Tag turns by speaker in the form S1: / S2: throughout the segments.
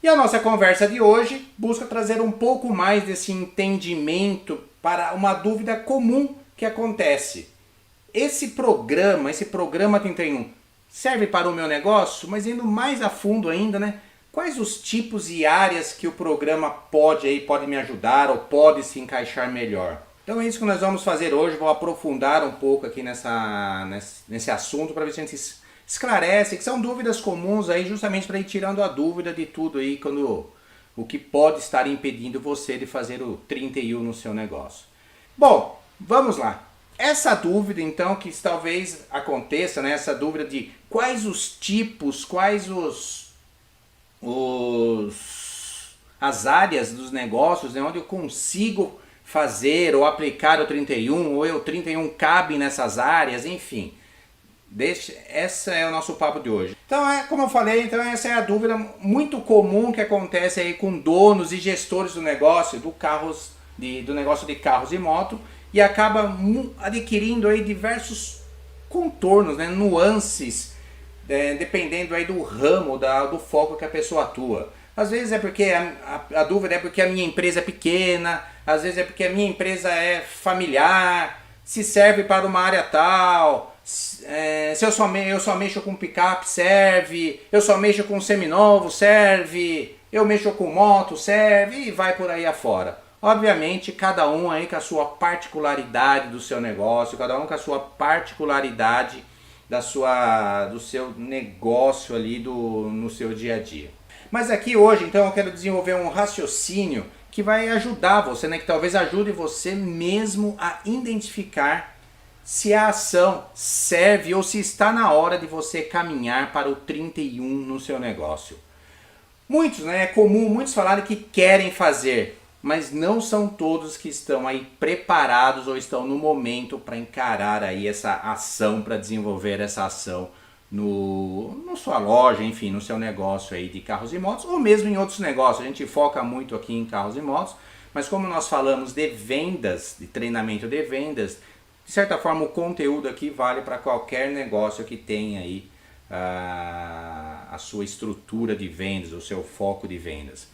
S1: E a nossa conversa de hoje busca trazer um pouco mais desse entendimento para uma dúvida comum que acontece. Esse programa 31, serve para o meu negócio? Mas indo mais a fundo ainda, né? Quais os tipos e áreas que o programa pode me ajudar ou pode se encaixar melhor? Então é isso que nós vamos fazer hoje. Vou aprofundar um pouco aqui nesse assunto para ver se a gente esclarece, que são dúvidas comuns aí, justamente para ir tirando a dúvida de tudo aí, o que pode estar impedindo você de fazer o 31 no seu negócio. Bom, vamos lá. Essa dúvida então que talvez aconteça, né? Essa dúvida de quais os tipos, quais as áreas dos negócios, né, onde eu consigo fazer ou aplicar o 31, ou o 31 cabe nessas áreas, enfim. Esse é o nosso papo de hoje. Então, como eu falei, então essa é a dúvida muito comum que acontece aí com donos e gestores do negócio, do negócio de carros e moto, e acaba adquirindo aí diversos contornos, né, nuances, dependendo aí do ramo, do foco que a pessoa atua. Às vezes é porque a dúvida é porque a minha empresa é pequena, às vezes é porque a minha empresa é familiar, se serve para uma área tal, se eu só mexo com picape, serve, eu só mexo com seminovo, serve, eu mexo com moto, serve, e vai por aí afora. Obviamente, cada um aí com a sua particularidade do seu negócio, cada um com a sua particularidade do seu negócio ali no seu dia a dia. Mas aqui hoje, então, eu quero desenvolver um raciocínio que vai ajudar você, né? Que talvez ajude você mesmo a identificar se a ação serve ou se está na hora de você caminhar para o 31 no seu negócio. É comum muitos falarem que querem fazer, mas não são todos que estão aí preparados ou estão no momento para encarar aí essa ação, para desenvolver essa ação na sua loja, enfim, no seu negócio aí de carros e motos, ou mesmo em outros negócios. A gente foca muito aqui em carros e motos, mas como nós falamos de vendas, de treinamento de vendas, de certa forma o conteúdo aqui vale para qualquer negócio que tenha aí a sua estrutura de vendas, o seu foco de vendas.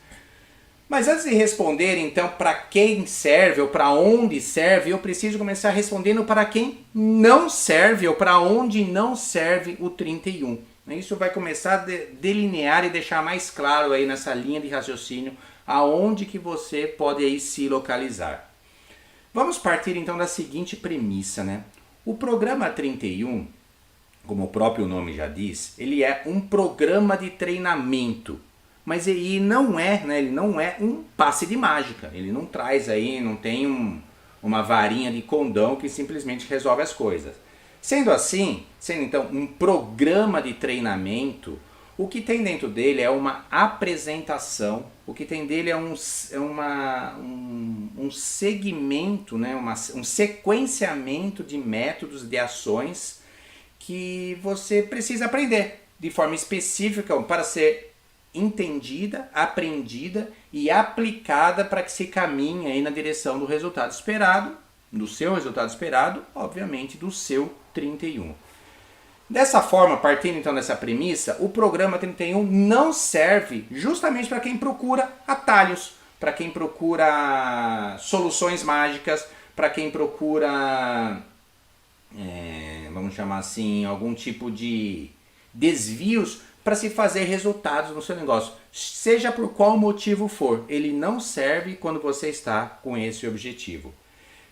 S1: Mas antes de responder então para quem serve ou para onde serve, eu preciso começar respondendo para quem não serve ou para onde não serve o 31. Isso vai começar a delinear e deixar mais claro aí nessa linha de raciocínio aonde que você pode aí se localizar. Vamos partir então da seguinte premissa, né? O programa 31, como o próprio nome já diz, ele é um programa de treinamento. Mas ele não é um passe de mágica. Ele não traz aí, não tem uma varinha de condão que simplesmente resolve as coisas. Sendo então um programa de treinamento, o que tem dentro dele é uma apresentação, o que tem dele é um segmento, né, um sequenciamento de métodos, de ações que você precisa aprender de forma específica para ser entendida, aprendida e aplicada para que se caminhe aí na direção do resultado esperado, do seu resultado esperado, obviamente do seu 31. Dessa forma, partindo então dessa premissa, o programa 31 não serve justamente para quem procura atalhos, para quem procura soluções mágicas, para quem procura, vamos chamar assim, algum tipo de desvios para se fazer resultados no seu negócio. Seja por qual motivo for, ele não serve quando você está com esse objetivo.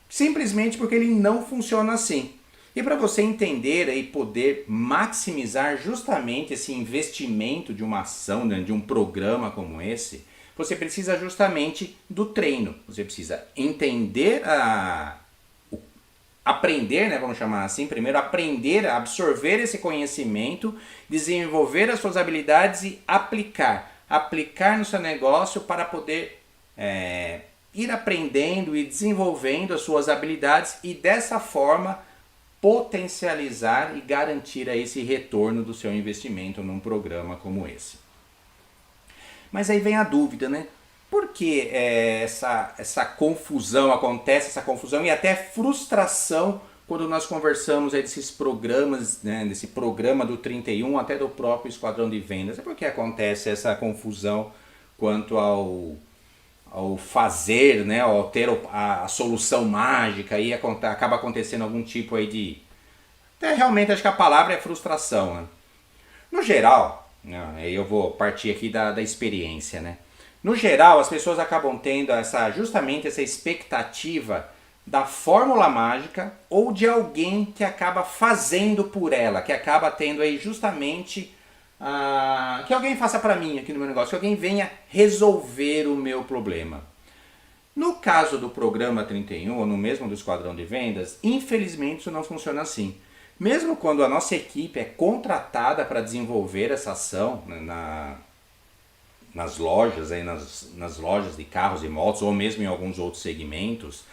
S1: Simplesmente porque ele não funciona assim. E para você entender e poder maximizar justamente esse investimento de uma ação, de um programa como esse, você precisa justamente do treino. Você precisa entender aprender, né, vamos chamar assim, primeiro aprender a absorver esse conhecimento, desenvolver as suas habilidades e aplicar no seu negócio para poder ir aprendendo e desenvolvendo as suas habilidades e dessa forma potencializar e garantir esse retorno do seu investimento num programa como esse. Mas aí vem a dúvida, né? Por que essa confusão acontece, essa confusão e até frustração quando nós conversamos aí desses programas, né, desse programa do 31 até do próprio Esquadrão de Vendas? É porque acontece essa confusão quanto ao fazer, né, ao ter a solução mágica, e acaba acontecendo algum tipo aí de... Até realmente acho que a palavra é frustração, né? No geral, né, eu vou partir aqui da experiência, né? No geral, as pessoas acabam tendo justamente essa expectativa da fórmula mágica ou de alguém que acaba fazendo por ela, que acaba tendo aí justamente que alguém faça para mim aqui no meu negócio, que alguém venha resolver o meu problema. No caso do programa 31, ou no mesmo do esquadrão de vendas, infelizmente isso não funciona assim. Mesmo quando a nossa equipe é contratada para desenvolver essa ação, né, nas lojas, aí nas lojas de carros e motos, ou mesmo em alguns outros segmentos,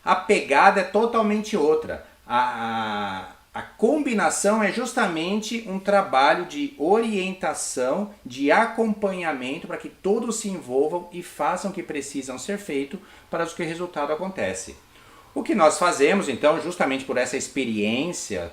S1: a pegada é totalmente outra. A combinação é justamente um trabalho de orientação, de acompanhamento para que todos se envolvam e façam o que precisam ser feito para que o resultado aconteça. O que nós fazemos, então, justamente por essa experiência,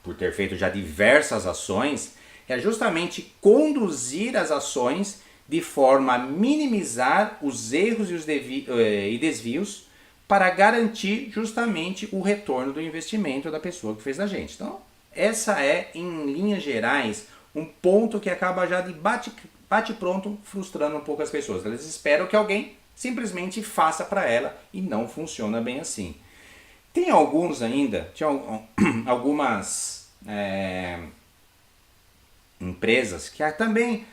S1: por ter feito já diversas ações, é justamente conduzir as ações de forma a minimizar os erros e desvios para garantir justamente o retorno do investimento da pessoa que fez a gente. Então, essa é, em linhas gerais, um ponto que acaba já de bate-pronto frustrando um pouco as pessoas. Elas esperam que alguém simplesmente faça para ela e não funciona bem assim. Tem alguns ainda, algumas empresas que também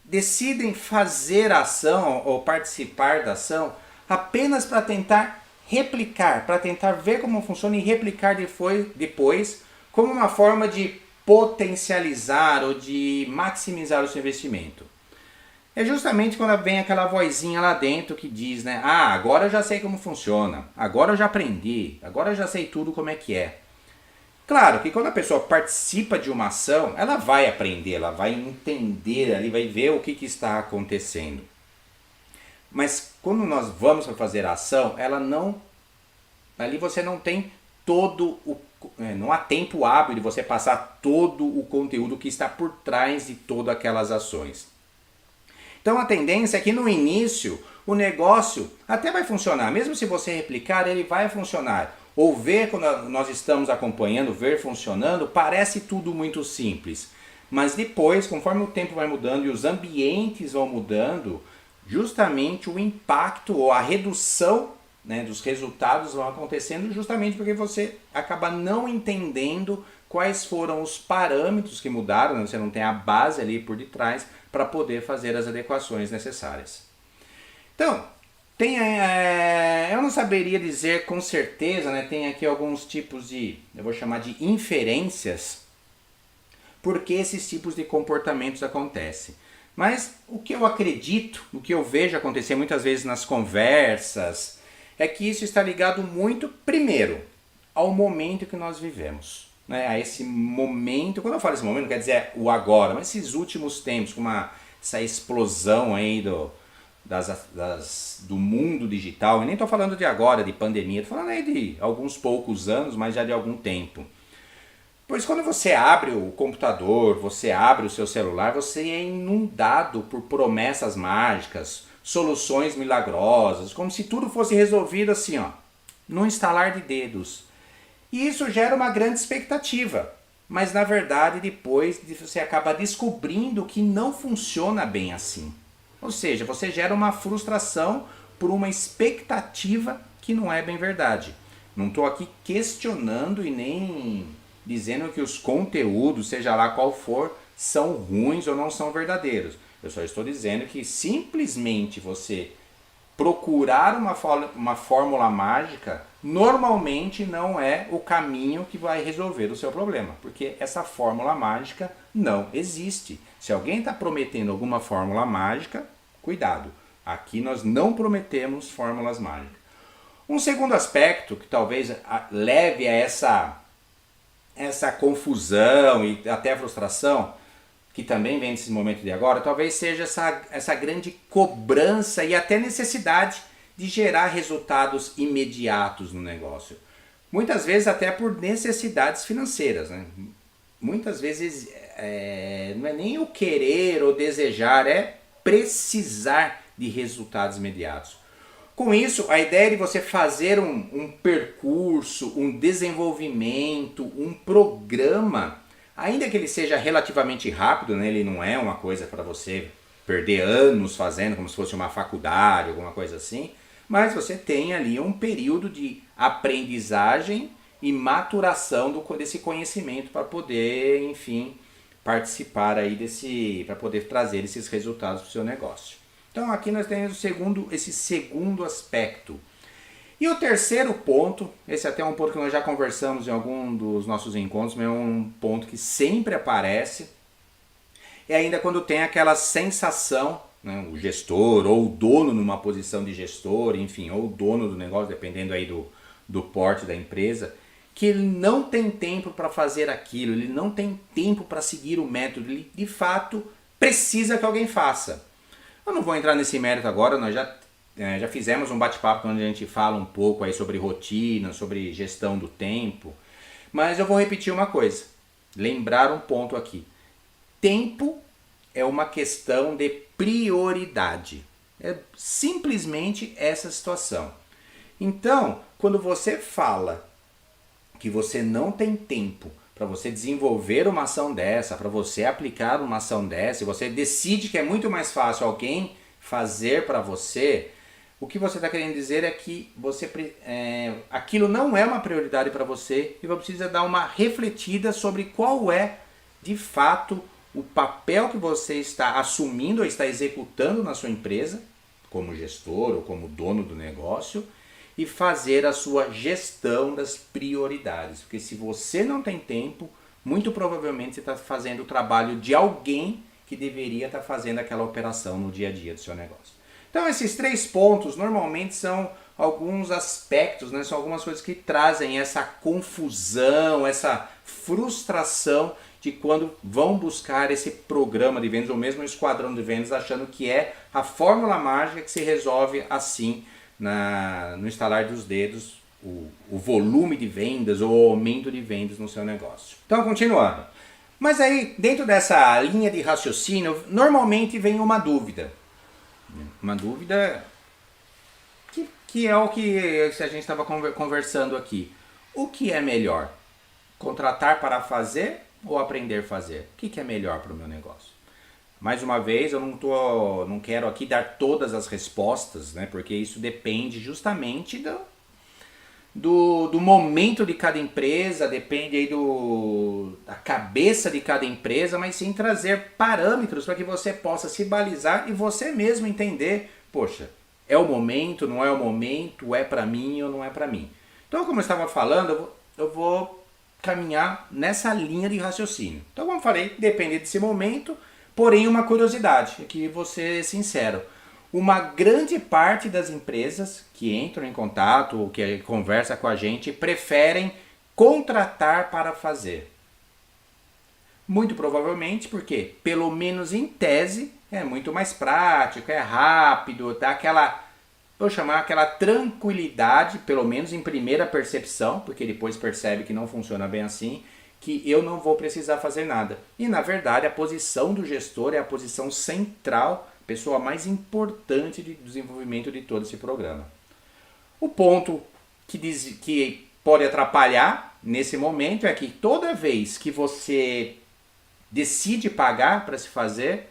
S1: decidem fazer a ação ou participar da ação apenas para tentar replicar, para tentar ver como funciona e replicar depois como uma forma de potencializar ou de maximizar o seu investimento. É justamente quando vem aquela vozinha lá dentro que diz, né? Agora eu já sei como funciona, agora eu já aprendi, agora eu já sei tudo como é que é. Claro que quando a pessoa participa de uma ação, ela vai aprender, ela vai entender, ela vai ver o que está acontecendo. Mas quando nós vamos para fazer a ação, ali você não tem não há tempo hábil de você passar todo o conteúdo que está por trás de todas aquelas ações. Então a tendência é que no início o negócio até vai funcionar, mesmo se você replicar, ele vai funcionar. Ou ver quando nós estamos acompanhando, ver funcionando, parece tudo muito simples. Mas depois, conforme o tempo vai mudando e os ambientes vão mudando, justamente o impacto ou a redução, né, dos resultados vão acontecendo justamente porque você acaba não entendendo quais foram os parâmetros que mudaram, né? Você não tem a base ali por detrás para poder fazer as adequações necessárias. Então, eu não saberia dizer com certeza, né? Tem aqui alguns tipos eu vou chamar de inferências, porque esses tipos de comportamentos acontecem. Mas o que eu acredito, o que eu vejo acontecer muitas vezes nas conversas, é que isso está ligado muito, primeiro, ao momento que nós vivemos. Né? A esse momento, quando eu falo esse momento, não quer dizer o agora, mas esses últimos tempos, com essa explosão aí do mundo digital, e nem estou falando de agora, de pandemia, estou falando aí de alguns poucos anos, mas já de algum tempo. Pois quando você abre o computador, você abre o seu celular, você é inundado por promessas mágicas, soluções milagrosas, como se tudo fosse resolvido assim, num estalar de dedos. E isso gera uma grande expectativa, mas na verdade depois você acaba descobrindo que não funciona bem assim. Ou seja, você gera uma frustração por uma expectativa que não é bem verdade. Não estou aqui questionando e nem dizendo que os conteúdos, seja lá qual for, são ruins ou não são verdadeiros. Eu só estou dizendo que simplesmente você procurar uma fórmula mágica normalmente não é o caminho que vai resolver o seu problema, porque essa fórmula mágica não existe. Se alguém está prometendo alguma fórmula mágica, cuidado, aqui nós não prometemos fórmulas mágicas. Um segundo aspecto que talvez leve a essa confusão e até a frustração, que também vem nesse momento de agora, talvez seja essa grande cobrança e até necessidade de gerar resultados imediatos no negócio. Muitas vezes até por necessidades financeiras. Né? Muitas vezes não é nem o querer ou desejar, é precisar de resultados imediatos. Com isso, a ideia de você fazer um percurso, um desenvolvimento, um programa, ainda que ele seja relativamente rápido, né, ele não é uma coisa para você perder anos fazendo, como se fosse uma faculdade, alguma coisa assim, mas você tem ali um período de aprendizagem e maturação desse conhecimento para poder, enfim, participar aí para poder trazer esses resultados para o seu negócio. Então aqui nós temos esse segundo aspecto. E o terceiro ponto, esse até é um ponto que nós já conversamos em algum dos nossos encontros, mas é um ponto que sempre aparece, é ainda quando tem aquela sensação, né, o gestor ou o dono numa posição de gestor, enfim, ou o dono do negócio, dependendo aí do porte da empresa, que ele não tem tempo para fazer aquilo, ele não tem tempo para seguir o método, ele de fato precisa que alguém faça. Eu não vou entrar nesse mérito agora, nós já fizemos um bate-papo onde a gente fala um pouco aí sobre rotina, sobre gestão do tempo, mas eu vou repetir uma coisa, lembrar um ponto aqui. Tempo é uma questão de prioridade, é simplesmente essa situação. Então, quando você fala que você não tem tempo para você desenvolver uma ação dessa, para você aplicar uma ação dessa, e você decide que é muito mais fácil alguém fazer para você, o que você está querendo dizer é que aquilo não é uma prioridade para você e você precisa dar uma refletida sobre qual é, de fato, o papel que você está assumindo ou está executando na sua empresa, como gestor ou como dono do negócio, e fazer a sua gestão das prioridades. Porque se você não tem tempo, muito provavelmente você está fazendo o trabalho de alguém que deveria estar fazendo aquela operação no dia a dia do seu negócio. Então esses 3 pontos normalmente são alguns aspectos, né? São algumas coisas que trazem essa confusão, essa frustração de quando vão buscar esse programa de vendas ou mesmo um esquadrão de vendas achando que é a fórmula mágica que se resolve assim no estalar dos dedos o volume de vendas ou o aumento de vendas no seu negócio. Então, continuando. Mas aí, dentro dessa linha de raciocínio, normalmente vem uma dúvida. Uma dúvida que é o que a gente estava conversando aqui. O que é melhor? Contratar para fazer ou aprender a fazer? O que é melhor para o meu negócio? Mais uma vez, eu não quero aqui dar todas as respostas, né, porque isso depende justamente do momento de cada empresa, depende aí da cabeça de cada empresa, mas sim trazer parâmetros para que você possa se balizar e você mesmo entender, poxa, é o momento, não é o momento, é para mim ou não é para mim. Então, como eu estava falando, eu vou caminhar nessa linha de raciocínio. Então, como eu falei, depende desse momento. Porém, uma curiosidade, aqui vou ser sincero, uma grande parte das empresas que entram em contato ou que conversa com a gente preferem contratar para fazer. Muito provavelmente porque, pelo menos em tese, é muito mais prático, é rápido, dá aquela tranquilidade, pelo menos em primeira percepção, porque depois percebe que não funciona bem assim, que eu não vou precisar fazer nada. E na verdade a posição do gestor é a posição central, pessoa mais importante de desenvolvimento de todo esse programa. O ponto que pode atrapalhar nesse momento é que toda vez que você decide pagar para se fazer,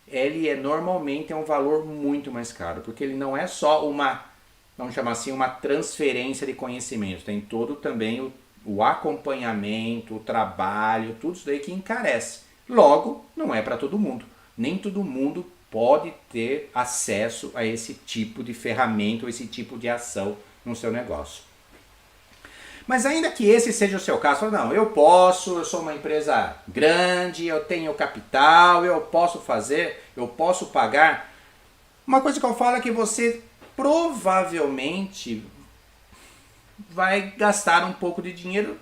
S1: ele normalmente um valor muito mais caro, porque ele não é só vamos chamar assim, uma transferência de conhecimento, tem todo também o acompanhamento, o trabalho, tudo isso daí que encarece. Logo, não é para todo mundo. Nem todo mundo pode ter acesso a esse tipo de ferramenta ou esse tipo de ação no seu negócio. Mas ainda que esse seja o seu caso, não, eu sou uma empresa grande, eu tenho capital, eu posso fazer, eu posso pagar. Uma coisa que eu falo é que você provavelmente vai gastar um pouco de dinheiro,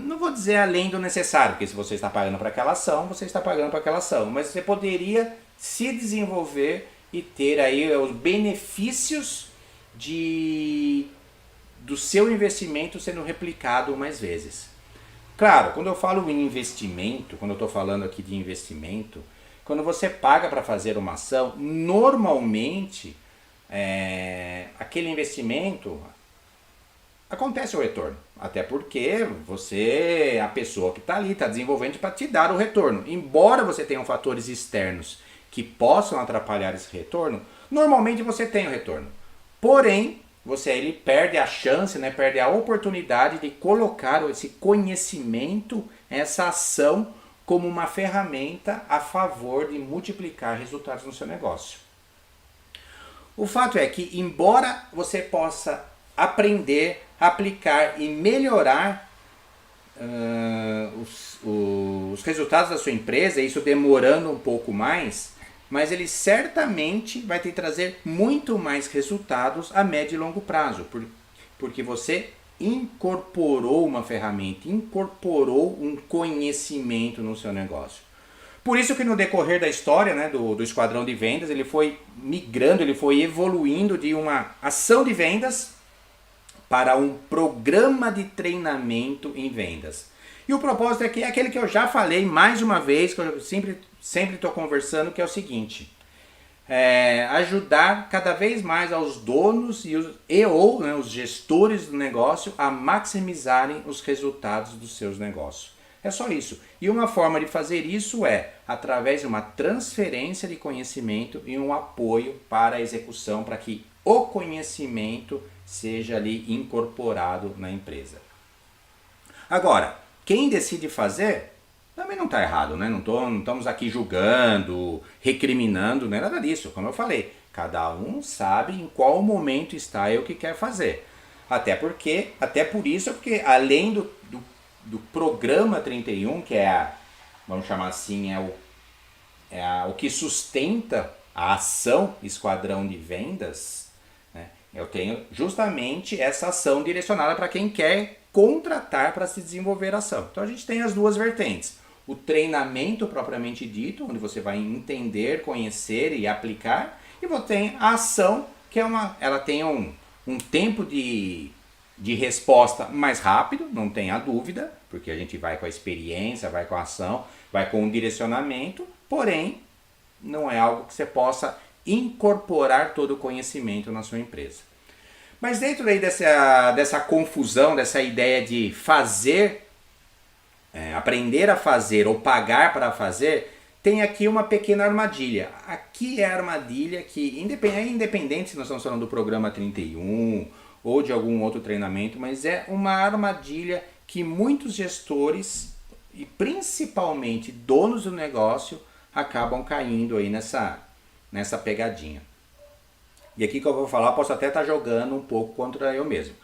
S1: não vou dizer além do necessário, porque se você está pagando para aquela ação, você está pagando para aquela ação, mas você poderia se desenvolver e ter aí os benefícios do seu investimento sendo replicado mais vezes. Claro, quando eu falo em investimento, quando eu estou falando aqui de investimento, quando você paga para fazer uma ação, normalmente aquele investimento acontece o retorno. Até porque você, a pessoa que está ali, está desenvolvendo para te dar o retorno. Embora você tenha fatores externos que possam atrapalhar esse retorno, normalmente você tem o retorno. Porém, ele perde a chance, né, perde a oportunidade de colocar esse conhecimento, essa ação, como uma ferramenta a favor de multiplicar resultados no seu negócio. O fato é que, embora você possa aprender, aplicar e melhorar os resultados da sua empresa, isso demorando um pouco mais, mas ele certamente vai te trazer muito mais resultados a médio e longo prazo, porque você incorporou uma ferramenta, incorporou um conhecimento no seu negócio. Por isso que no decorrer da história, né, do Esquadrão de Vendas, ele foi migrando, ele foi evoluindo de uma ação de vendas para um programa de treinamento em vendas. E o propósito aqui é aquele que eu já falei mais uma vez, que eu sempre estou conversando, que é o seguinte: ajudar cada vez mais aos donos ou os gestores do negócio a maximizarem os resultados dos seus negócios. É só isso. E uma forma de fazer isso é através de uma transferência de conhecimento e um apoio para a execução, para que o conhecimento seja ali incorporado na empresa. Agora, quem decide fazer também não está errado, né? Não estamos aqui julgando, recriminando, não é nada disso. Como eu falei, cada um sabe em qual momento está e o que quer fazer. Até por isso, porque além do programa 31, que vamos chamar assim, o que sustenta a ação Esquadrão de Vendas, né? Eu tenho justamente essa ação direcionada para quem quer contratar para se desenvolver a ação. Então a gente tem as duas vertentes. O treinamento propriamente dito, onde você vai entender, conhecer e aplicar. E você tem a ação, que ela tem um tempo de resposta mais rápido, não tenha dúvida, porque a gente vai com a experiência, vai com a ação, vai com o direcionamento, porém, não é algo que você possa incorporar todo o conhecimento na sua empresa. Mas dentro aí dessa confusão, dessa ideia de fazer, aprender a fazer ou pagar para fazer, tem aqui uma pequena armadilha. Aqui é a armadilha que, independente se nós estamos falando do programa 31 ou de algum outro treinamento, mas é uma armadilha que muitos gestores e principalmente donos do negócio acabam caindo aí nessa pegadinha. E aqui que eu vou falar, posso até estar jogando um pouco contra eu mesmo.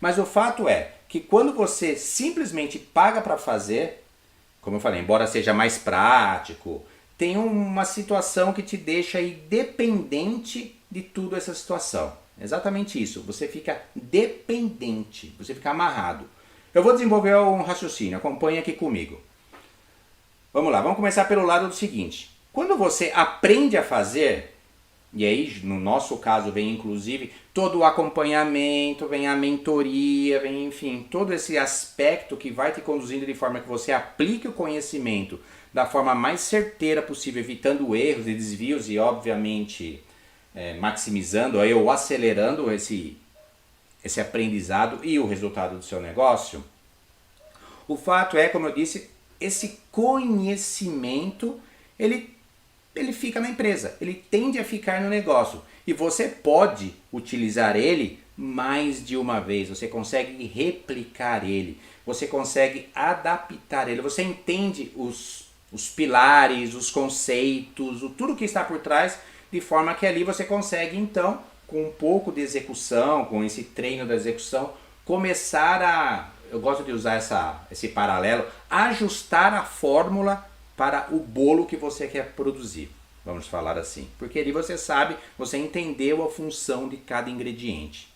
S1: Mas o fato é que quando você simplesmente paga para fazer, como eu falei, embora seja mais prático, tem uma situação que te deixa aí dependente de tudo essa situação. Exatamente isso, você fica dependente, você fica amarrado. Eu vou desenvolver um raciocínio, acompanhe aqui comigo. Vamos lá, vamos começar pelo lado do seguinte. Quando você aprende a fazer, e aí no nosso caso vem inclusive todo o acompanhamento, vem a mentoria, vem enfim, todo esse aspecto que vai te conduzindo de forma que você aplique o conhecimento da forma mais certeira possível, evitando erros e desvios e obviamente maximizando ou acelerando esse aprendizado e o resultado do seu negócio. O fato é, como eu disse, esse conhecimento ele fica na empresa, ele tende a ficar no negócio e você pode utilizar ele mais de uma vez, você consegue replicar ele, você consegue adaptar ele, você entende os pilares, os conceitos, tudo que está por trás, de forma que ali você consegue então, com um pouco de execução, com esse treino da execução, começar eu gosto de usar esse paralelo, ajustar a fórmula para o bolo que você quer produzir, vamos falar assim. Porque ali você sabe, você entendeu a função de cada ingrediente.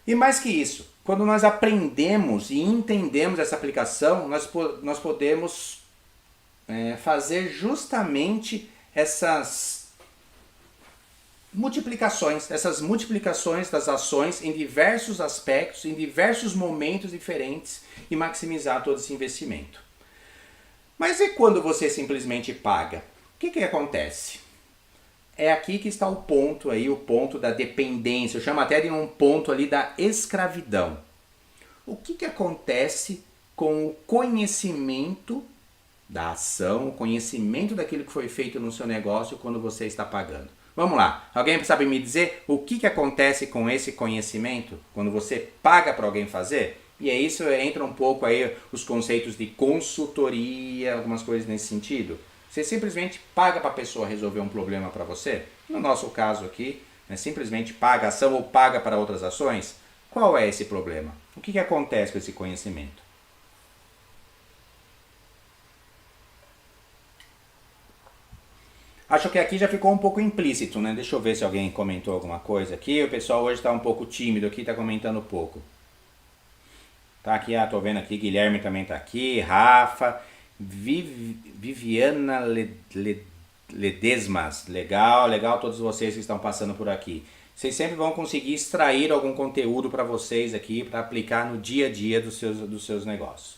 S1: E mais que isso, quando nós aprendemos e entendemos essa aplicação, nós podemos fazer justamente essas multiplicações das ações em diversos aspectos, em diversos momentos diferentes e maximizar todo esse investimento. Mas e quando você simplesmente paga? que acontece? É aqui que está o ponto aí, o ponto da dependência. Eu chamo até de um ponto ali da escravidão. O que acontece com o conhecimento da ação, o conhecimento daquilo que foi feito no seu negócio quando você está pagando? Vamos lá, alguém sabe me dizer o que acontece com esse conhecimento quando você paga para alguém fazer? E é isso, entra um pouco aí os conceitos de consultoria, algumas coisas nesse sentido. Você simplesmente paga para a pessoa resolver um problema para você. No nosso caso aqui, simplesmente paga ação ou paga para outras ações. Qual é esse problema? O que acontece com esse conhecimento? Acho que aqui já ficou um pouco implícito, né? Deixa eu ver se alguém comentou alguma coisa aqui. O pessoal hoje está um pouco tímido aqui, está comentando pouco. Tá aqui, tô vendo aqui, Guilherme também tá aqui, Rafa, Viviana Ledesmas, legal todos vocês que estão passando por aqui. Vocês sempre vão conseguir extrair algum conteúdo para vocês aqui, para aplicar no dia a dia dos seus negócios.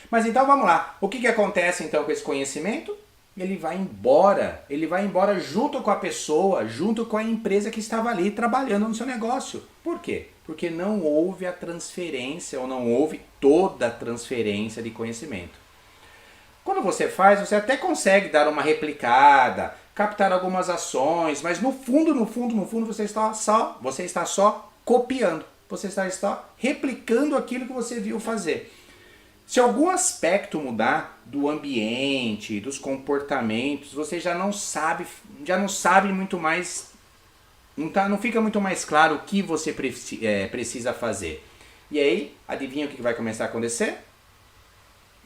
S1: Mas então vamos lá, o que acontece então com esse conhecimento? Ele vai embora junto com a pessoa, junto com a empresa que estava ali trabalhando no seu negócio. Por quê? Porque não houve a transferência ou não houve toda a transferência de conhecimento. Quando você faz, você até consegue dar uma replicada, captar algumas ações, mas no fundo, você está só copiando, você está só replicando aquilo que você viu fazer. Se algum aspecto mudar do ambiente, dos comportamentos, você já não sabe muito mais, não fica muito mais claro o que você precisa fazer. E aí, adivinha o que vai começar a acontecer?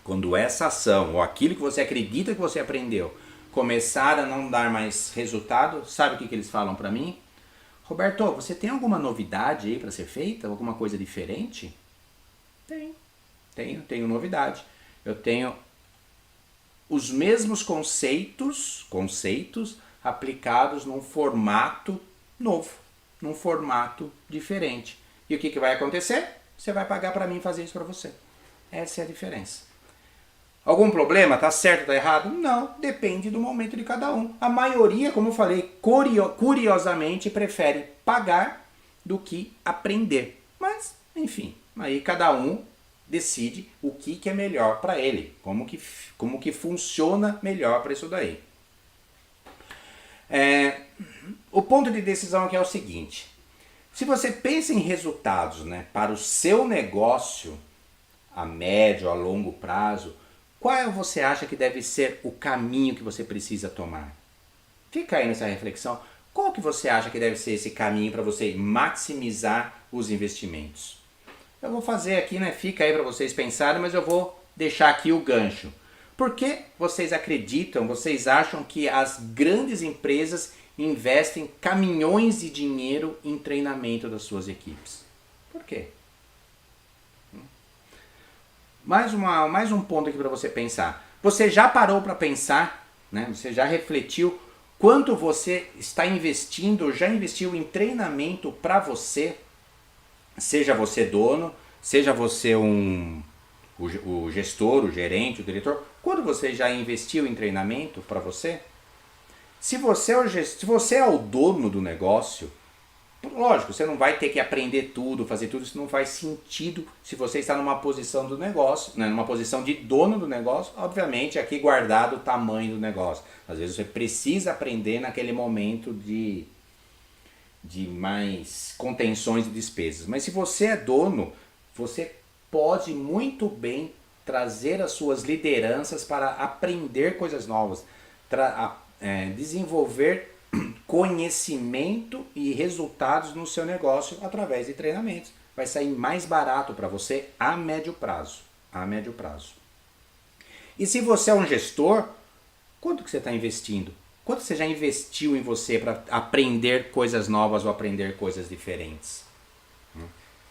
S1: Quando essa ação, ou aquilo que você acredita que você aprendeu, começar a não dar mais resultado, sabe o que eles falam para mim? Roberto, você tem alguma novidade aí para ser feita? Alguma coisa diferente? Tenho novidade. Eu tenho os mesmos conceitos aplicados num formato novo, num formato diferente. E o que vai acontecer? Você vai pagar para mim fazer isso para você. Essa é a diferença. Algum problema? Tá certo, tá errado? Não, depende do momento de cada um. A maioria, como eu falei, curiosamente prefere pagar do que aprender. Mas, enfim, aí cada um decide o que é melhor para ele, como que funciona melhor para isso daí. O ponto de decisão aqui é o seguinte: se você pensa em resultados, né, para o seu negócio a médio, a longo prazo, qual você acha que deve ser o caminho que você precisa tomar? Fica aí nessa reflexão. Qual que você acha que deve ser esse caminho para você maximizar os investimentos? Eu vou fazer aqui, né? Fica aí para vocês pensarem, mas eu vou deixar aqui o gancho. Por que vocês acham que as grandes empresas investem caminhões de dinheiro em treinamento das suas equipes? Por quê? Mais um ponto aqui para você pensar. Você já parou para pensar, né? Você já refletiu quanto você está investindo, já investiu em treinamento para você? Seja você dono, seja você o gestor, o gerente, o diretor, quando você já investiu em treinamento para você? Se você é o dono do negócio, lógico, você não vai ter que aprender tudo, fazer tudo, isso não faz sentido se você está numa posição do negócio, né, numa posição de dono do negócio, obviamente aqui guardado o tamanho do negócio. Às vezes você precisa aprender naquele momento de mais contenções de despesas. Mas se você é dono, você pode muito bem trazer as suas lideranças para aprender coisas novas, desenvolver conhecimento e resultados no seu negócio através de treinamentos. Vai sair mais barato para você a médio prazo. E se você é um gestor, quanto que você está investindo? Quanto você já investiu em você para aprender coisas novas ou aprender coisas diferentes?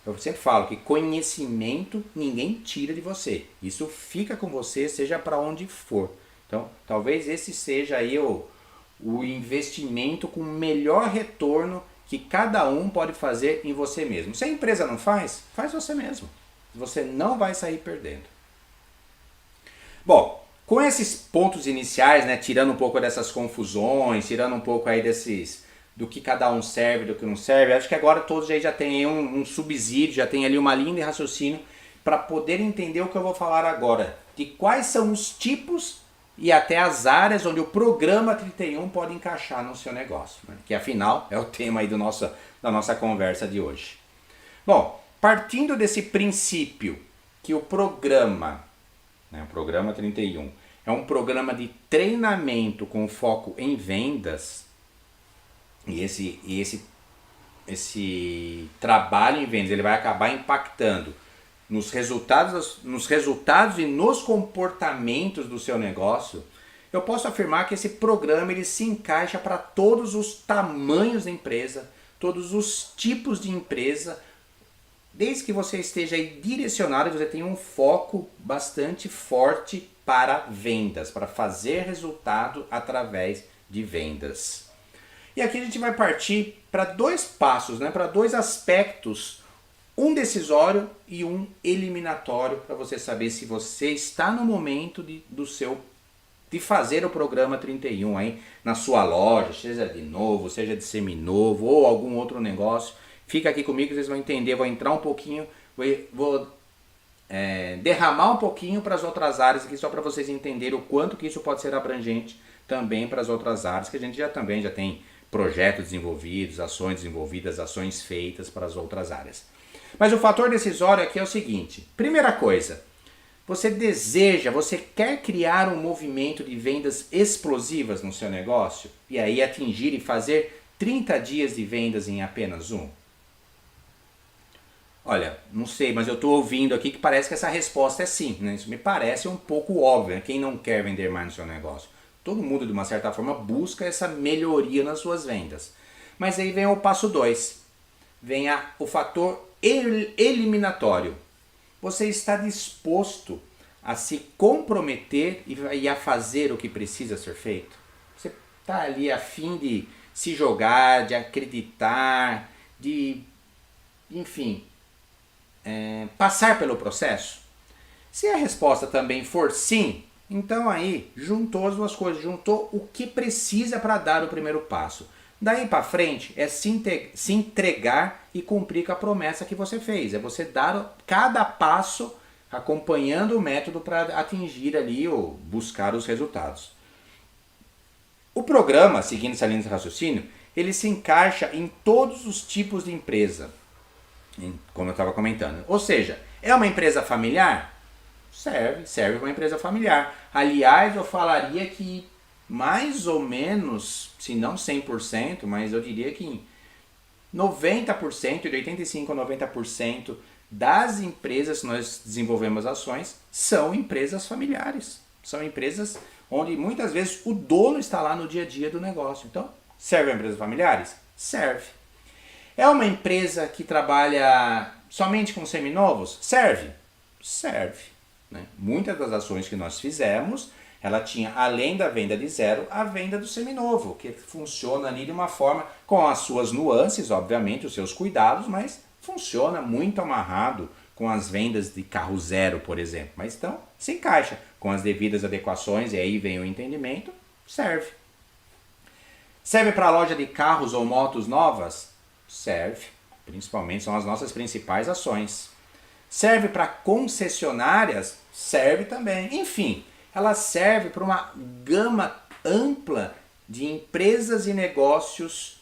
S1: Eu sempre falo que conhecimento ninguém tira de você. Isso fica com você, seja para onde for. Então, talvez esse seja aí o investimento com melhor retorno que cada um pode fazer em você mesmo. Se a empresa não faz, faz você mesmo. Você não vai sair perdendo. Bom, Com esses pontos iniciais, né, tirando um pouco dessas confusões, tirando um pouco aí do que cada um serve, do que não serve, acho que agora todos aí já têm um subsídio, já tem ali uma linha de raciocínio para poder entender o que eu vou falar agora, de quais são os tipos e até as áreas onde o programa 31 pode encaixar no seu negócio, né? Que afinal é o tema aí da nossa conversa de hoje. Bom, partindo desse princípio que o programa 31 é um programa de treinamento com foco em vendas, e esse trabalho em vendas ele vai acabar impactando nos resultados e nos comportamentos do seu negócio, eu posso afirmar que esse programa ele se encaixa para todos os tamanhos da empresa, todos os tipos de empresa, desde que você esteja aí direcionado, você tenha um foco bastante forte para vendas, para fazer resultado através de vendas. E aqui a gente vai partir para dois passos, né, para dois aspectos, um decisório e um eliminatório, para você saber se você está no momento de fazer o programa 31 aí na sua loja, seja de novo, seja de seminovo ou algum outro negócio. Fica aqui comigo, vocês vão entender, vou entrar um pouquinho, vou derramar um pouquinho para as outras áreas aqui, só para vocês entenderem o quanto que isso pode ser abrangente também para as outras áreas, que a gente já tem projetos desenvolvidos, ações desenvolvidas, ações feitas para as outras áreas. Mas o fator decisório aqui é o seguinte, primeira coisa, você quer criar um movimento de vendas explosivas no seu negócio e aí atingir e fazer 30 dias de vendas em apenas um? Olha, não sei, mas eu estou ouvindo aqui que parece que essa resposta é sim, né? Isso me parece um pouco óbvio, né? Quem não quer vender mais no seu negócio? Todo mundo, de uma certa forma, busca essa melhoria nas suas vendas. Mas aí vem o passo 2, vem o fator eliminatório. Você está disposto a se comprometer e a fazer o que precisa ser feito? Você está ali a fim de se jogar, de acreditar, de, enfim, passar pelo processo? Se a resposta também for sim, então aí juntou as duas coisas, juntou o que precisa para dar o primeiro passo. Daí para frente é se entregar e cumprir com a promessa que você fez. É você dar cada passo acompanhando o método para atingir ali ou buscar os resultados. O programa, seguindo essa linha de raciocínio, ele se encaixa em todos os tipos de empresa, como eu estava comentando. Ou seja, é uma empresa familiar? Serve para uma empresa familiar. Aliás, eu falaria que mais ou menos, se não 100%, mas eu diria que 90%, de 85% a 90% das empresas que nós desenvolvemos ações são empresas familiares. São empresas onde muitas vezes o dono está lá no dia a dia do negócio. Então, serve a empresas familiares? Serve. É uma empresa que trabalha somente com seminovos? Serve. Né? Muitas das ações que nós fizemos, ela tinha, além da venda de zero, a venda do seminovo, que funciona ali de uma forma, com as suas nuances, obviamente, os seus cuidados, mas funciona muito amarrado com as vendas de carro zero, por exemplo. Mas então, se encaixa com as devidas adequações, e aí vem o entendimento, serve. Serve para a loja de carros ou motos novas? Serve. Principalmente são as nossas principais ações. Serve para concessionárias? Serve também. Enfim, ela serve para uma gama ampla de empresas e negócios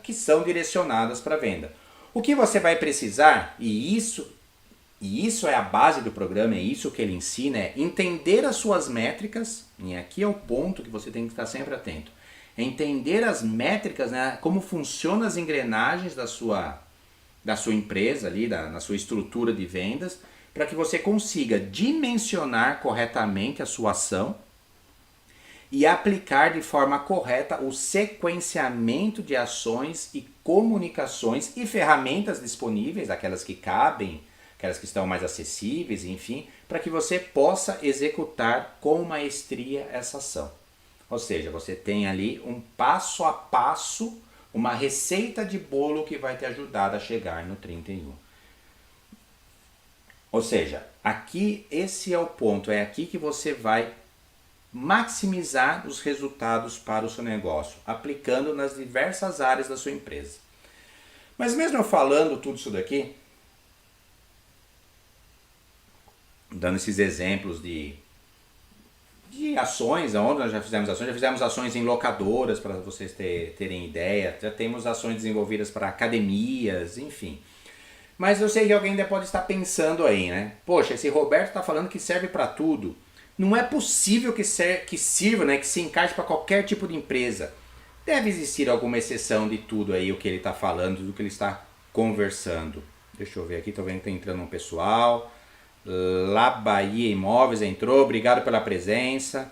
S1: que são direcionadas para venda. O que você vai precisar, e isso é a base do programa, é isso que ele ensina, é entender as suas métricas, e aqui é o ponto que você tem que estar sempre atento, é entender as métricas, né, como funcionam as engrenagens da sua empresa, ali, na sua estrutura de vendas, para que você consiga dimensionar corretamente a sua ação e aplicar de forma correta o sequenciamento de ações e comunicações e ferramentas disponíveis, aquelas que cabem, aquelas que estão mais acessíveis, enfim, para que você possa executar com maestria essa ação. Ou seja, você tem ali um passo a passo, uma receita de bolo que vai te ajudar a chegar no 31. Ou seja, Aqui, esse é o ponto, é aqui que você vai maximizar os resultados para o seu negócio, aplicando nas diversas áreas da sua empresa. Mas mesmo eu falando tudo isso daqui, dando esses exemplos de ações, onde nós já fizemos ações em locadoras, para vocês terem ideia, já temos ações desenvolvidas para academias, enfim. Mas eu sei que alguém ainda pode estar pensando aí, né? Poxa, esse Roberto está falando que serve para tudo. Não é possível que sirva, né? Que se encaixe para qualquer tipo de empresa. Deve existir alguma exceção de tudo aí, o que ele está falando, do que ele está conversando. Deixa eu ver aqui, estou vendo que está entrando um pessoal. Lá Bahia Imóveis entrou, obrigado pela presença.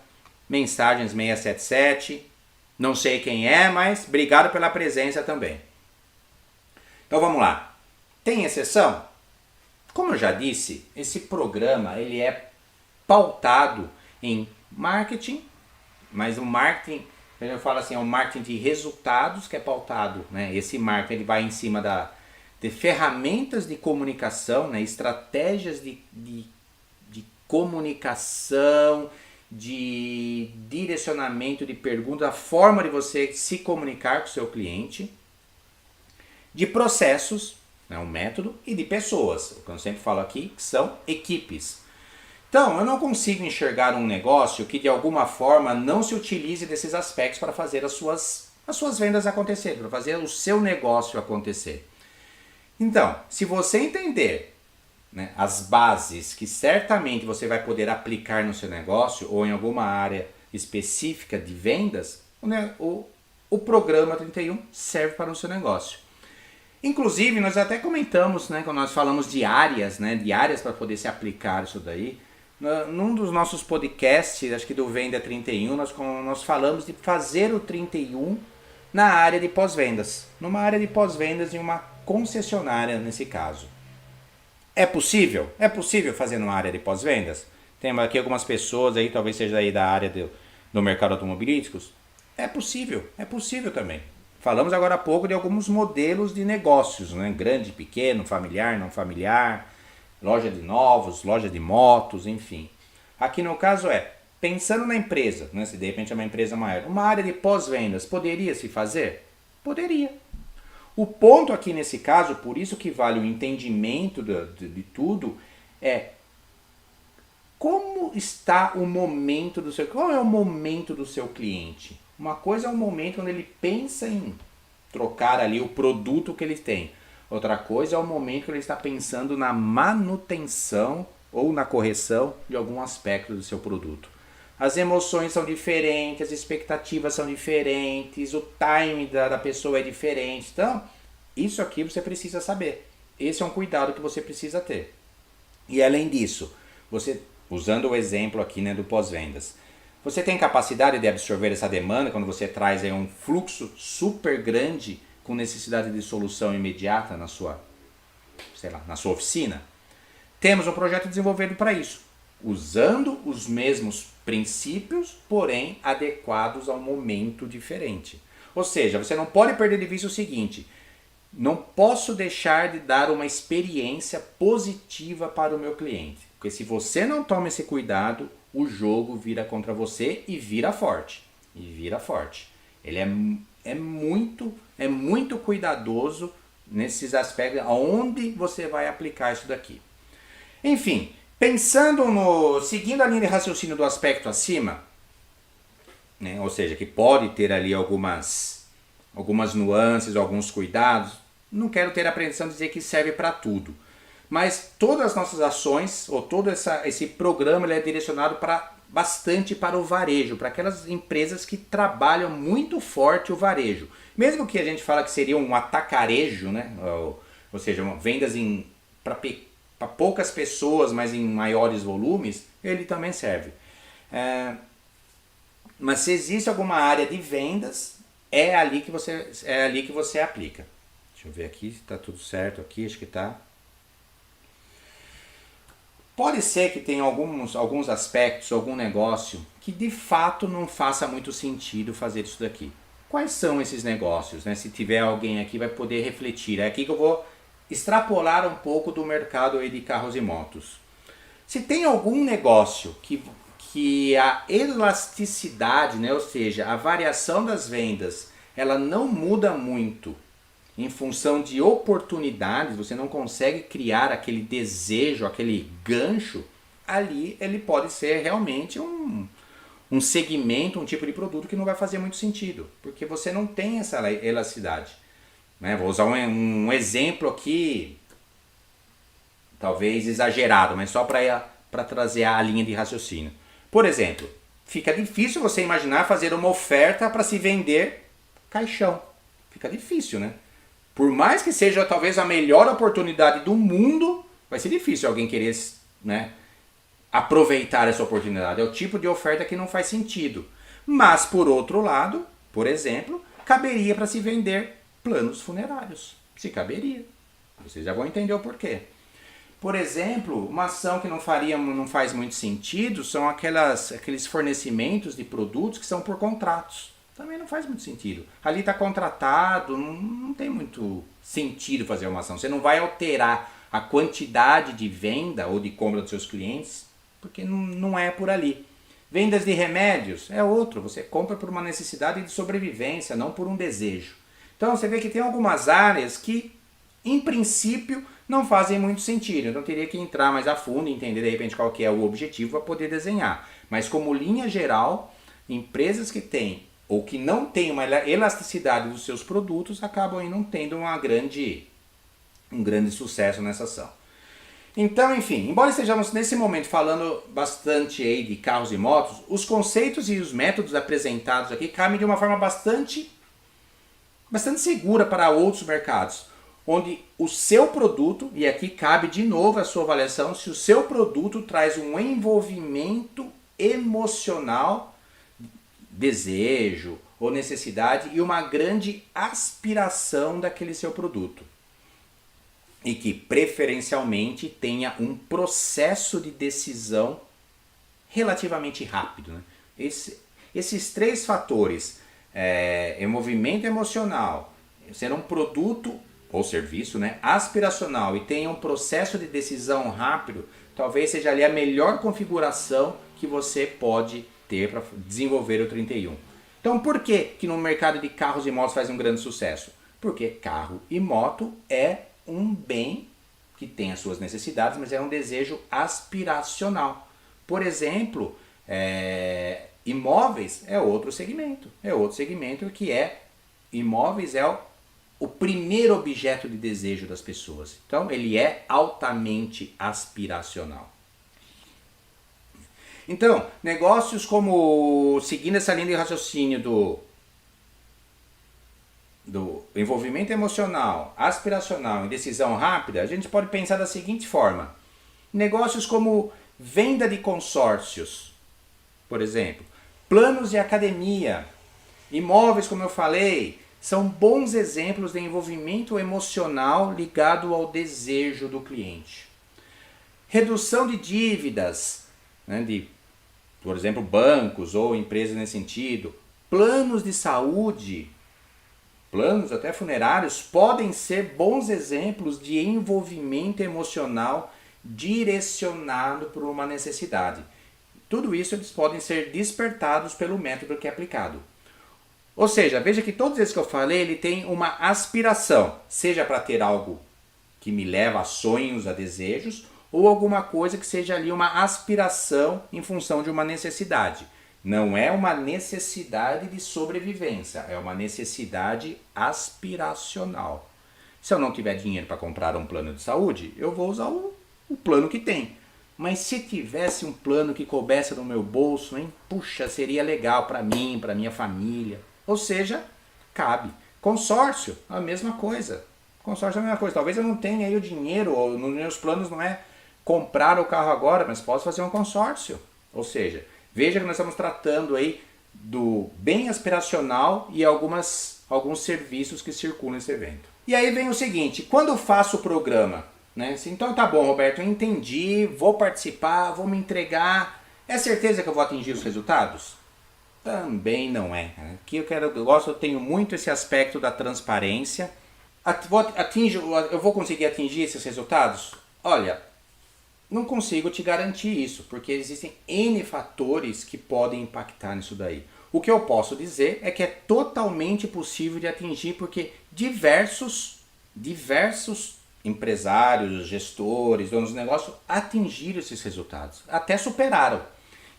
S1: Mensagens 677. Não sei quem é, mas obrigado pela presença também. Então vamos lá. Tem exceção? Como eu já disse, esse programa ele é pautado em marketing, mas o marketing, eu falo assim, é um marketing de resultados que é pautado, né? Esse marketing ele vai em cima de ferramentas de comunicação, né? Estratégias de comunicação, de direcionamento de perguntas, a forma de você se comunicar com o seu cliente, de processos, né, um método, e de pessoas, o que eu sempre falo aqui, que são equipes. Então, eu não consigo enxergar um negócio que de alguma forma não se utilize desses aspectos para fazer as suas vendas acontecerem, para fazer o seu negócio acontecer. Então, se você entender, né, as bases que certamente você vai poder aplicar no seu negócio ou em alguma área específica de vendas, o programa 31 serve para o seu negócio. Inclusive, nós até comentamos, né, quando nós falamos de áreas, né, de áreas para poder se aplicar isso daí. Num dos nossos podcasts, acho que do Venda 31, nós falamos de fazer o 31 na área de pós-vendas. Numa área de pós-vendas em uma concessionária, nesse caso. É possível? É possível fazer numa área de pós-vendas? Tem aqui algumas pessoas aí, talvez seja aí da área do mercado automobilístico. É possível também. Falamos agora há pouco de alguns modelos de negócios, né? Grande, pequeno, familiar, não familiar, loja de novos, loja de motos, enfim. Aqui no caso pensando na empresa, né? Se de repente é uma empresa maior, uma área de pós-vendas, poderia se fazer? Poderia. O ponto aqui nesse caso, por isso que vale o entendimento de tudo, é como está o momento do seu... Qual é o momento do seu cliente? Uma coisa é o momento quando ele pensa em trocar ali o produto que ele tem. Outra coisa é o momento que ele está pensando na manutenção ou na correção de algum aspecto do seu produto. As emoções são diferentes, as expectativas são diferentes, o time da pessoa é diferente. Então, isso aqui você precisa saber. Esse é um cuidado que você precisa ter. E além disso, você, usando o exemplo aqui, né, do pós-vendas, você tem capacidade de absorver essa demanda quando você traz aí um fluxo super grande com necessidade de solução imediata na sua oficina? Temos um projeto desenvolvido para isso, usando os mesmos princípios, porém adequados a um momento diferente. Ou seja, você não pode perder de vista o seguinte: não posso deixar de dar uma experiência positiva para o meu cliente. Porque se você não toma esse cuidado, o jogo vira contra você e vira forte. Ele é muito cuidadoso nesses aspectos, aonde você vai aplicar isso daqui. Enfim, seguindo a linha de raciocínio do aspecto acima, né, ou seja, que pode ter ali algumas nuances, alguns cuidados, não quero ter a pretensão de dizer que serve para tudo. Mas todas as nossas ações, ou todo esse programa, ele é direcionado bastante para o varejo, para aquelas empresas que trabalham muito forte o varejo. Mesmo que a gente fala que seria um atacarejo, né? Ou seja, vendas para poucas pessoas, mas em maiores volumes, ele também serve. Mas se existe alguma área de vendas, é ali que você aplica. Deixa eu ver aqui se está tudo certo aqui, acho que está. Pode ser que tenha alguns aspectos, algum negócio que de fato não faça muito sentido fazer isso daqui. Quais são esses negócios? Né? Se tiver alguém aqui vai poder refletir. É aqui que eu vou extrapolar um pouco do mercado aí de carros e motos. Se tem algum negócio que a elasticidade, né, ou seja, a variação das vendas, ela não muda muito em função de oportunidades, você não consegue criar aquele desejo, aquele gancho, ali ele pode ser realmente um segmento, um tipo de produto que não vai fazer muito sentido, porque você não tem essa elasticidade. Né? Vou usar um exemplo aqui, talvez exagerado, mas só para trazer a linha de raciocínio. Por exemplo, fica difícil você imaginar fazer uma oferta para se vender caixão. Fica difícil, né? Por mais que seja talvez a melhor oportunidade do mundo, vai ser difícil alguém querer, né, aproveitar essa oportunidade. É o tipo de oferta que não faz sentido. Mas, por outro lado, por exemplo, caberia para se vender planos funerários. Se caberia. Vocês já vão entender o porquê. Por exemplo, uma ação que não faz muito sentido são aqueles fornecimentos de produtos que são por contratos. Também não faz muito sentido. Ali está contratado, não tem muito sentido fazer uma ação. Você não vai alterar a quantidade de venda ou de compra dos seus clientes, porque não é por ali. Vendas de remédios é outro. Você compra por uma necessidade de sobrevivência, não por um desejo. Então você vê que tem algumas áreas que, em princípio, não fazem muito sentido. Então teria que entrar mais a fundo e entender de repente qual que é o objetivo para poder desenhar. Mas como linha geral, empresas que têm ou que não têm uma elasticidade dos seus produtos acabam aí não tendo um grande sucesso nessa ação. Então, enfim, embora estejamos nesse momento falando bastante aí de carros e motos, os conceitos e os métodos apresentados aqui cabem de uma forma bastante segura para outros mercados, onde o seu produto, e aqui cabe de novo a sua avaliação, se o seu produto traz um envolvimento emocional, desejo ou necessidade e uma grande aspiração daquele seu produto. E que preferencialmente tenha um processo de decisão relativamente rápido. Né? Esses três fatores, envolvimento emocional, ser um produto ou serviço, né, aspiracional e tenha um processo de decisão rápido, talvez seja ali a melhor configuração que você pode ter para desenvolver o 31. Então por que no mercado de carros e motos faz um grande sucesso? Porque carro e moto é um bem que tem as suas necessidades, mas é um desejo aspiracional. Por exemplo, imóveis é outro segmento. É outro segmento que imóveis é o primeiro objeto de desejo das pessoas. Então ele é altamente aspiracional. Então, negócios como, seguindo essa linha de raciocínio do envolvimento emocional, aspiracional e decisão rápida, a gente pode pensar da seguinte forma. Negócios como venda de consórcios, por exemplo, planos de academia, imóveis, como eu falei, são bons exemplos de envolvimento emocional ligado ao desejo do cliente. Redução de dívidas, né, por exemplo, bancos ou empresas nesse sentido, planos de saúde, planos até funerários, podem ser bons exemplos de envolvimento emocional direcionado por uma necessidade. Tudo isso eles podem ser despertados pelo método que é aplicado. Ou seja, veja que todos esses que eu falei, ele tem uma aspiração, seja para ter algo que me leva a sonhos, a desejos, ou alguma coisa que seja ali uma aspiração em função de uma necessidade. Não é uma necessidade de sobrevivência, é uma necessidade aspiracional. Se eu não tiver dinheiro para comprar um plano de saúde, eu vou usar o plano que tem. Mas se tivesse um plano que coubesse no meu bolso, hein? Puxa, seria legal para mim, para minha família. Ou seja, cabe. Consórcio, a mesma coisa. Consórcio é a mesma coisa. Talvez eu não tenha aí o dinheiro, ou nos meus planos não é comprar o carro agora, mas posso fazer um consórcio. Ou seja, veja que nós estamos tratando aí do bem aspiracional e alguns serviços que circulam nesse evento. E aí vem o seguinte, quando eu faço o programa, né? Assim, então tá bom, Roberto, eu entendi, vou participar, vou me entregar. É certeza que eu vou atingir os resultados? Também não é. Aqui eu tenho muito esse aspecto da transparência. Eu vou conseguir atingir esses resultados? Olha, não consigo te garantir isso, porque existem N fatores que podem impactar nisso daí. O que eu posso dizer é que é totalmente possível de atingir, porque diversos empresários, gestores, donos de negócio atingiram esses resultados, até superaram.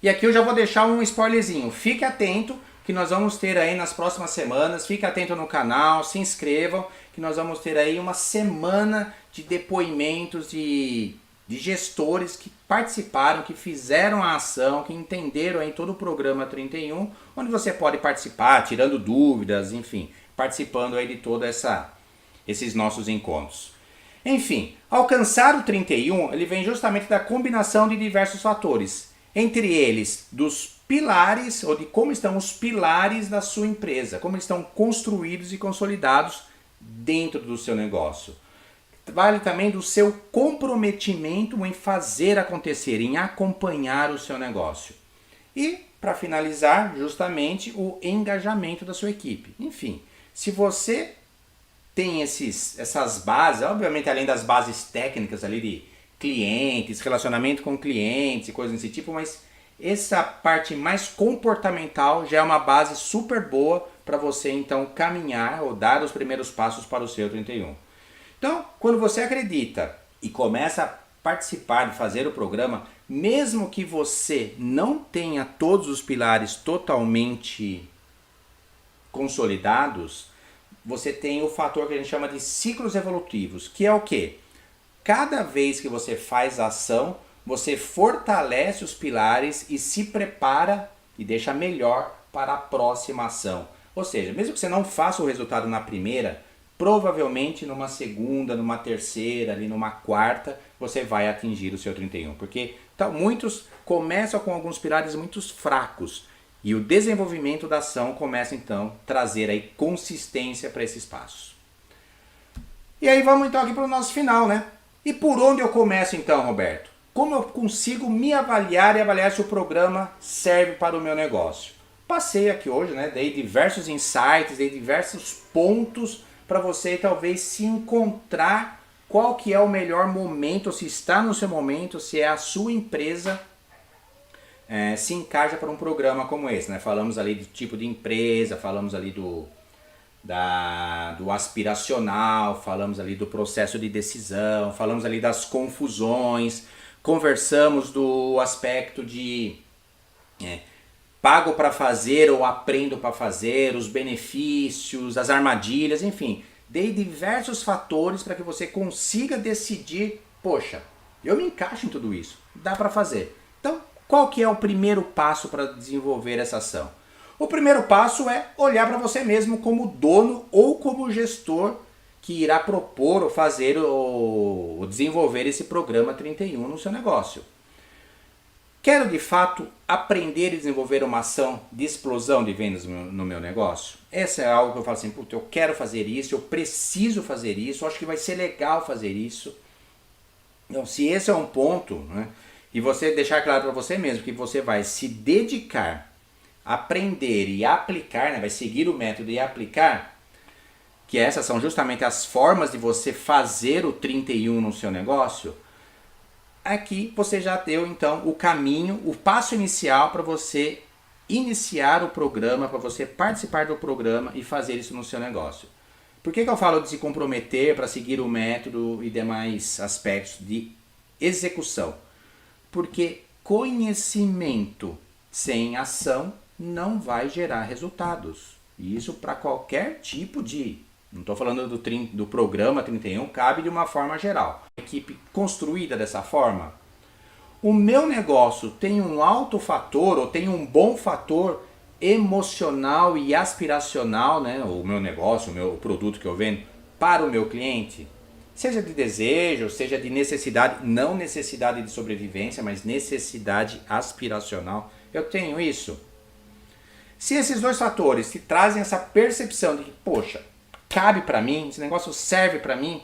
S1: E aqui eu já vou deixar um spoilerzinho, fique atento que nós vamos ter aí nas próximas semanas, fique atento no canal, se inscrevam, que nós vamos ter aí uma semana de depoimentos de gestores que participaram, que fizeram a ação, que entenderam aí todo o programa 31, onde você pode participar, tirando dúvidas, enfim, participando aí de todos esses nossos encontros. Enfim, alcançar o 31, ele vem justamente da combinação de diversos fatores, entre eles dos pilares, ou de como estão os pilares da sua empresa, como estão construídos e consolidados dentro do seu negócio. Vale também do seu comprometimento em fazer acontecer, em acompanhar o seu negócio. E, para finalizar, justamente o engajamento da sua equipe. Enfim, se você tem essas bases, obviamente além das bases técnicas ali de clientes, relacionamento com clientes e coisas desse tipo, mas essa parte mais comportamental já é uma base super boa para você então caminhar ou dar os primeiros passos para o seu 31. Então, quando você acredita e começa a participar de fazer o programa, mesmo que você não tenha todos os pilares totalmente consolidados, você tem o fator que a gente chama de ciclos evolutivos, que é o quê? Cada vez que você faz a ação, você fortalece os pilares e se prepara e deixa melhor para a próxima ação. Ou seja, mesmo que você não faça o resultado na primeira, provavelmente numa segunda, numa terceira, ali numa quarta, você vai atingir o seu 31. Porque então, muitos começam com alguns pilares muito fracos e o desenvolvimento da ação começa então a trazer aí consistência para esses passos. E aí vamos então aqui para o nosso final, né? E por onde eu começo então, Roberto? Como eu consigo me avaliar e avaliar se o programa serve para o meu negócio? Passei aqui hoje, né? Dei diversos insights, dei diversos pontos para você talvez se encontrar qual que é o melhor momento, se está no seu momento, se é a sua empresa se encaixa para um programa como esse, né? Falamos ali do tipo de empresa, falamos ali do aspiracional, falamos ali do processo de decisão, falamos ali das confusões, conversamos do aspecto de pago para fazer ou aprendo para fazer, os benefícios, as armadilhas, enfim. Dei diversos fatores para que você consiga decidir, poxa, eu me encaixo em tudo isso, dá para fazer. Então, qual que é o primeiro passo para desenvolver essa ação? O primeiro passo é olhar para você mesmo como dono ou como gestor que irá propor ou fazer ou desenvolver esse programa 31 no seu negócio. Quero de fato aprender e desenvolver uma ação de explosão de vendas no meu negócio? Essa é algo que eu falo assim, eu quero fazer isso, eu preciso fazer isso, eu acho que vai ser legal fazer isso. Então, se esse é um ponto, né, e você deixar claro para você mesmo que você vai se dedicar, aprender e aplicar, né, vai seguir o método e aplicar, que essas são justamente as formas de você fazer o 31 no seu negócio, aqui você já deu então o caminho, o passo inicial para você iniciar o programa, para você participar do programa e fazer isso no seu negócio. Por que eu falo de se comprometer para seguir o método e demais aspectos de execução? Porque conhecimento sem ação não vai gerar resultados. E isso para qualquer tipo de... Não estou falando do programa 31, cabe de uma forma geral. Equipe construída dessa forma. O meu negócio tem um alto fator, ou tem um bom fator emocional e aspiracional, né? O meu negócio, o produto que eu vendo, para o meu cliente. Seja de desejo, seja de necessidade, não necessidade de sobrevivência, mas necessidade aspiracional. Eu tenho isso. Se esses dois fatores te trazem essa percepção de que, poxa, cabe para mim, esse negócio serve para mim,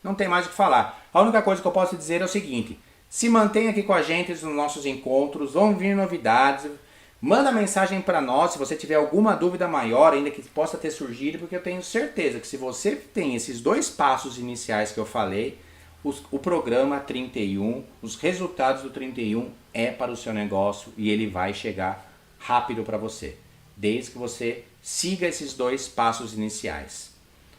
S1: não tem mais o que falar. A única coisa que eu posso dizer é o seguinte, se mantenha aqui com a gente nos nossos encontros, vão vir novidades, manda mensagem para nós se você tiver alguma dúvida maior ainda que possa ter surgido, porque eu tenho certeza que se você tem esses dois passos iniciais que eu falei, o programa 31, os resultados do 31 é para o seu negócio e ele vai chegar rápido para você, desde que você siga esses 2 passos iniciais.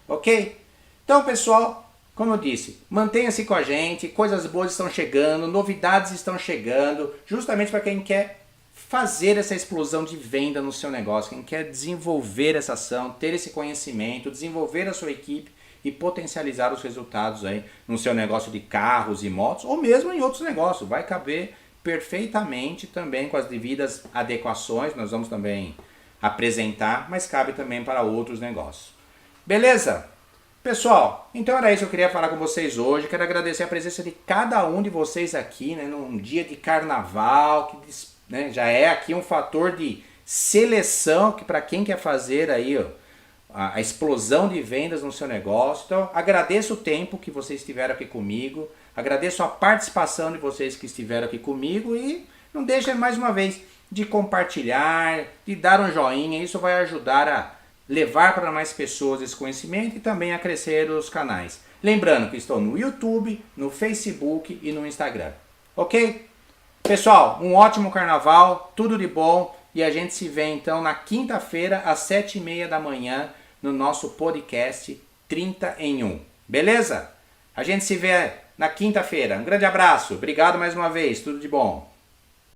S1: Ok? Então, pessoal, como eu disse, mantenha-se com a gente, coisas boas estão chegando, novidades estão chegando, justamente para quem quer fazer essa explosão de venda no seu negócio, quem quer desenvolver essa ação, ter esse conhecimento, desenvolver a sua equipe e potencializar os resultados aí no seu negócio de carros e motos ou mesmo em outros negócios. Vai caber perfeitamente também com as devidas adequações, nós vamos também apresentar, mas cabe também para outros negócios. Beleza? Pessoal, então era isso que eu queria falar com vocês hoje. Quero agradecer a presença de cada um de vocês aqui, né, num dia de carnaval, que né, já é aqui um fator de seleção que para quem quer fazer aí ó, a explosão de vendas no seu negócio. Então, agradeço o tempo que vocês estiveram aqui comigo, agradeço a participação de vocês que estiveram aqui comigo e não deixem mais uma vez de compartilhar, de dar um joinha, isso vai ajudar a levar para mais pessoas esse conhecimento e também a crescer os canais. Lembrando que estou no YouTube, no Facebook e no Instagram. Ok? Pessoal, um ótimo carnaval, tudo de bom e a gente se vê então na quinta-feira às 7h30 da manhã no nosso podcast 30 em 1. Beleza? A gente se vê na quinta-feira. Um grande abraço, obrigado mais uma vez, tudo de bom.